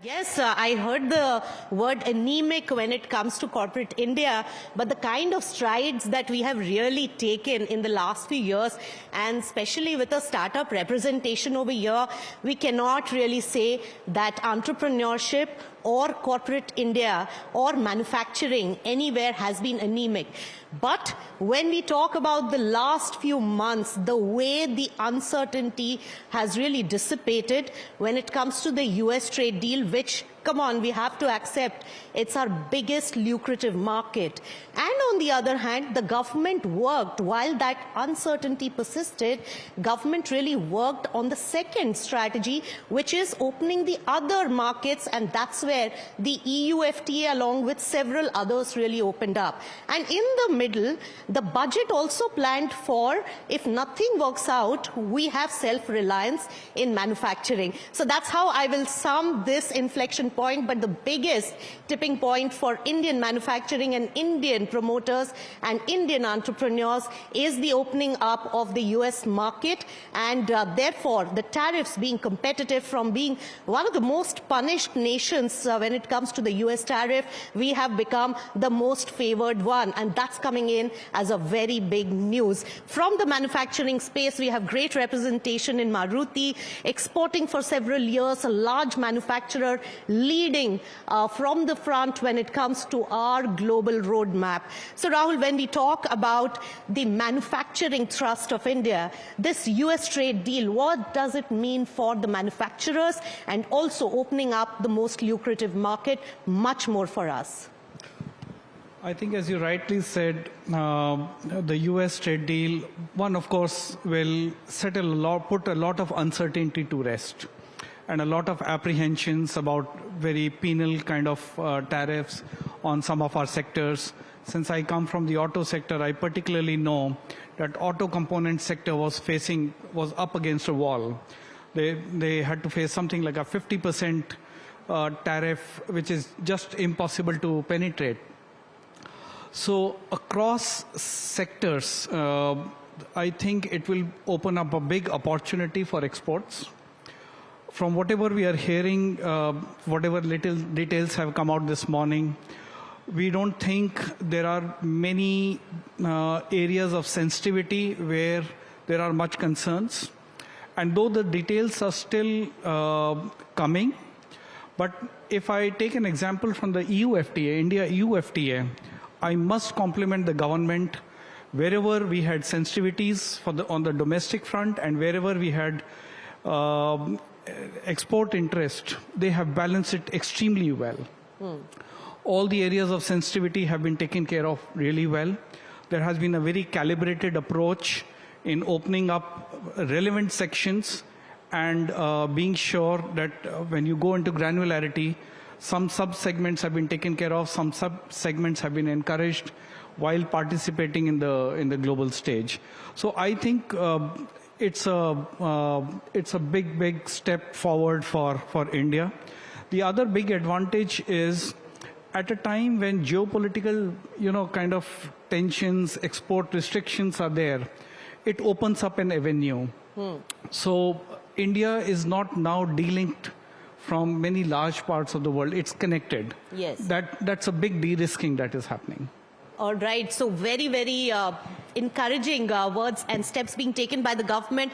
Yes, I heard the word anemic when it comes to corporate India, but the kind of strides that we have really taken in the last few years, and especially with a startup representation over here, we cannot really say that entrepreneurship or corporate India or manufacturing anywhere has been anemic. But when we talk about the last few months, the way the uncertainty has really dissipated when it comes to the US trade deal, which, come on, we have to accept, it's our biggest lucrative market. And on the other hand, the government worked, while that uncertainty persisted, government really worked on the second strategy, which is opening the other markets, and that's where the EU FTA along with several others really opened up. And in the middle, the budget also planned for, if nothing works out, we have self-reliance in manufacturing. So that's how I will sum this inflection point, but the biggest tipping point for Indian manufacturing and Indian promoters and Indian entrepreneurs is the opening up of the US market, and therefore the tariffs being competitive from being one of the most punished nations when it comes to the US tariff, we have become the most favored one, and that's coming in as a very big news. From the manufacturing space, we have great representation in Maruti, exporting for several years, a large manufacturer leading from the front when it comes to our global roadmap. So Rahul, when we talk about the manufacturing thrust of India, this US trade deal, what does it mean for the manufacturers and also opening up the most lucrative market much more for us? I think, as you rightly said, the US trade deal, one, of course, will put a lot of uncertainty to rest, and a lot of apprehensions about very penal kind of tariffs on some of our sectors. Since I come from the auto sector, I particularly know that auto component sector was up against a wall. They had to face something like a 50% tariff, which is just impossible to penetrate. So across sectors, I think it will open up a big opportunity for exports. From whatever we are hearing, whatever little details have come out this morning, we don't think there are many areas of sensitivity where there are much concerns. And though the details are still coming, but if I take an example from the EU FTA, India-EU FTA, I must compliment the government wherever we had sensitivities on the domestic front and wherever we had export interest, they have balanced it extremely well. All the areas of sensitivity have been taken care of really well. There has been a very calibrated approach in opening up relevant sections and being sure that when you go into granularity, some sub-segments have been taken care of, some sub-segments have been encouraged while participating in the global stage. So I think it's a big step forward for India. The other big advantage is at a time when geopolitical, kind of tensions, export restrictions are there, it opens up an avenue. So India is not now delinked from many large parts of the world. It's connected. Yes. That's a big de-risking that is happening. All right. So very, very encouraging words and steps being taken by the government.